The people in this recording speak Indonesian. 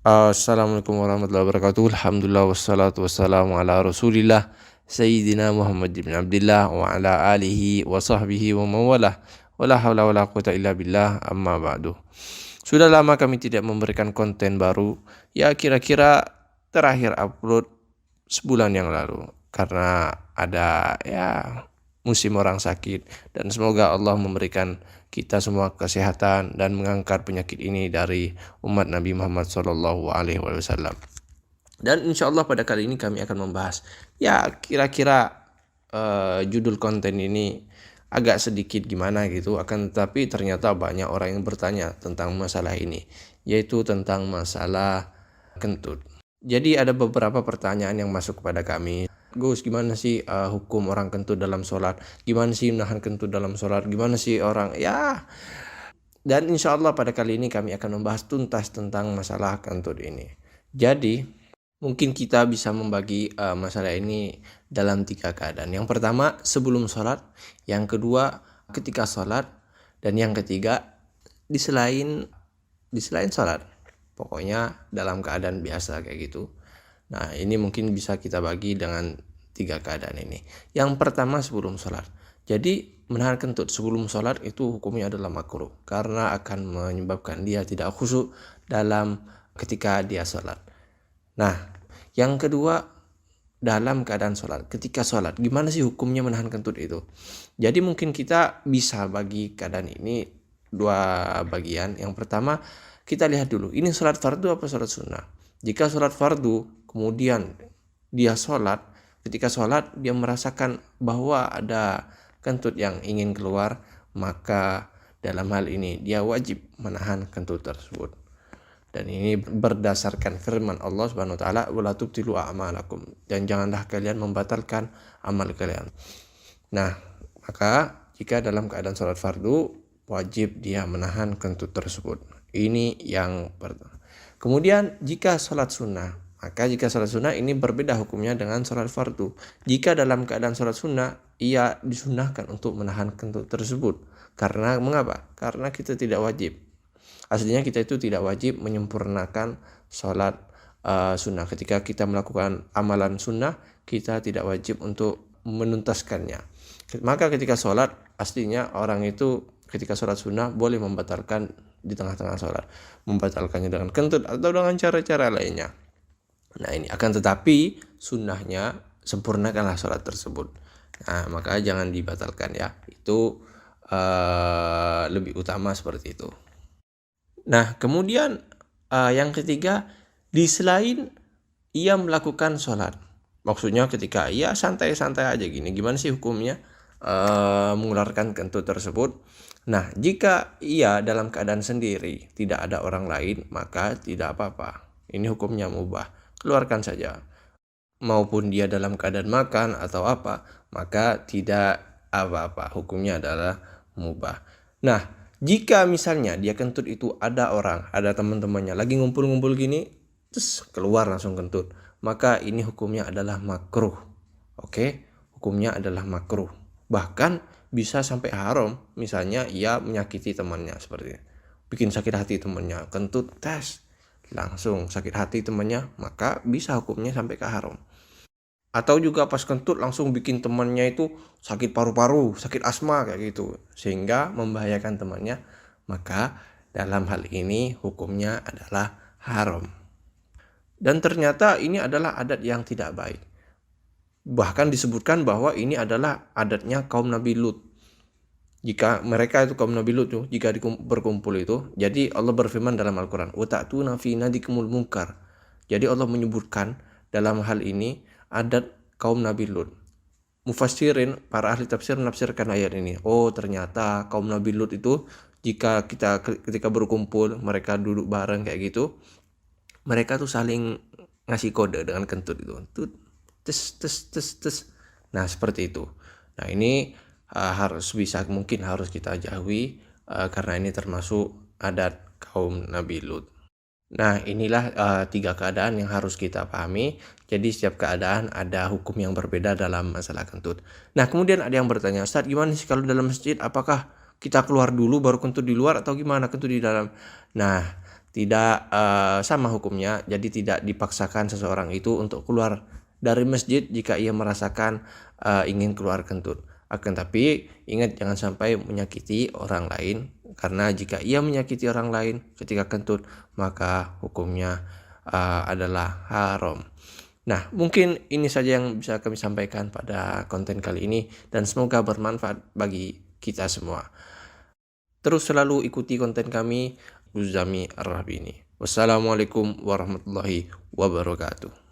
Assalamualaikum warahmatullahi wabarakatuh. Alhamdulillah wassalatu wassalamu ala Rasulillah Sayyidina Muhammad bin Abdullah wa ala alihi wa sahbihi wa mawalah. Wala hawla wala quwata illa billah, amma ba'du. Sudah lama kami tidak memberikan konten baru. Ya kira-kira terakhir upload sebulan yang lalu karena ada musim orang sakit, dan semoga Allah memberikan kita semua kesehatan dan mengangkat penyakit ini dari umat Nabi Muhammad SAW. Dan insya Allah pada kali ini kami akan membahas kira-kira judul konten ini agak sedikit gimana gitu, akan tetapi ternyata banyak orang yang bertanya tentang masalah ini, yaitu tentang masalah kentut. Jadi ada beberapa pertanyaan yang masuk kepada kami. Gus, gimana sih hukum orang kentut dalam sholat? Gimana sih menahan kentut dalam sholat? Gimana sih orang Dan insya Allah pada kali ini kami akan membahas tuntas tentang masalah kentut ini. Jadi mungkin kita bisa membagi masalah ini dalam 3 keadaan. Yang pertama sebelum sholat, yang kedua ketika sholat, dan yang ketiga di selain sholat. Pokoknya dalam keadaan biasa kayak gitu. Nah, ini mungkin bisa kita bagi dengan 3 keadaan ini. Yang pertama sebelum sholat. Jadi menahan kentut sebelum sholat itu hukumnya adalah makruh, karena akan menyebabkan dia tidak khusyuk dalam ketika dia sholat. Nah, yang kedua dalam keadaan sholat. Ketika sholat, gimana sih hukumnya menahan kentut itu? Jadi mungkin kita bisa bagi keadaan ini 2 bagian. Yang pertama kita lihat dulu, ini sholat fardu apa sholat sunnah. Jika sholat fardu, kemudian dia sholat, ketika sholat dia merasakan bahwa ada kentut yang ingin keluar, maka dalam hal ini dia wajib menahan kentut tersebut. Dan ini berdasarkan firman Allah Subhanahu wa taala, wala tubtilu a'malakum, dan janganlah kalian membatalkan amal kalian. Nah, maka jika dalam keadaan sholat fardu, wajib dia menahan kentut tersebut. Ini yang pertama. Kemudian jika sholat sunnah, maka jika sholat sunnah ini berbeda hukumnya dengan sholat fardu. Jika dalam keadaan sholat sunnah, ia disunnahkan untuk menahan kentut tersebut. Karena mengapa? Karena kita tidak wajib. Aslinya kita itu tidak wajib menyempurnakan sholat sunnah. Ketika kita melakukan amalan sunnah, kita tidak wajib untuk menuntaskannya. Maka ketika sholat, aslinya orang itu ketika sholat sunnah boleh membatalkan di tengah-tengah sholat, membatalkannya dengan kentut atau dengan cara-cara lainnya. Nah, ini akan tetapi sunnahnya sempurnakanlah sholat tersebut. Nah, maka jangan dibatalkan ya. Itu lebih utama seperti itu. Nah, kemudian yang ketiga, di selain ia melakukan sholat. Maksudnya ketika ia santai-santai aja gini, gimana sih hukumnya mengeluarkan kentut tersebut? Nah, jika ia dalam keadaan sendiri, tidak ada orang lain, maka tidak apa-apa. Ini hukumnya mubah. Keluarkan saja. Maupun dia dalam keadaan makan atau apa, maka tidak apa-apa. Hukumnya adalah mubah. Nah, jika misalnya dia kentut itu ada orang, ada teman-temannya lagi ngumpul-ngumpul gini, terus keluar langsung kentut, maka ini hukumnya adalah makruh. Oke? Hukumnya adalah makruh. Bahkan bisa sampai haram. Misalnya ia menyakiti temannya, seperti bikin sakit hati temannya, kentut tes langsung sakit hati temannya, maka bisa hukumnya sampai ke haram. Atau juga pas kentut langsung bikin temannya itu sakit paru-paru, sakit asma kayak gitu, sehingga membahayakan temannya, maka dalam hal ini hukumnya adalah haram. Dan ternyata ini adalah adat yang tidak baik. Bahkan disebutkan bahwa ini adalah adatnya kaum Nabi Lut. Jika mereka itu kaum Nabi Lut tuh, jika berkumpul itu, jadi Allah berfirman dalam Al-Quran, وَتَأْتُونَ فِي نَادِكُمُ الْمُنْكَرِ. Jadi Allah menyebutkan dalam hal ini adat kaum Nabi Lut. Mufassirin, para ahli tafsir menafsirkan ayat ini. Oh, ternyata kaum Nabi Lut itu ketika berkumpul, mereka duduk bareng kayak gitu, mereka tuh saling ngasih kode dengan kentut itu. Tes. Nah, seperti itu. Nah, ini mungkin harus kita jauhi karena ini termasuk adat kaum Nabi Lut. Nah, inilah 3 keadaan yang harus kita pahami. Jadi setiap keadaan ada hukum yang berbeda dalam masalah kentut. Nah, kemudian ada yang bertanya, Ustaz, gimana sih kalau dalam masjid? Apakah kita keluar dulu baru kentut di luar atau gimana kentut di dalam? Nah, tidak sama hukumnya. Jadi tidak dipaksakan seseorang itu untuk keluar dari masjid jika ia merasakan ingin keluar kentut. Akan tapi ingat, jangan sampai menyakiti orang lain, karena jika ia menyakiti orang lain ketika kentut maka hukumnya adalah haram. Nah, mungkin ini saja yang bisa kami sampaikan pada konten kali ini, dan semoga bermanfaat bagi kita semua. Terus selalu ikuti konten kami, Uzami Ar-Rahbi ini. Wassalamualaikum warahmatullahi wabarakatuh.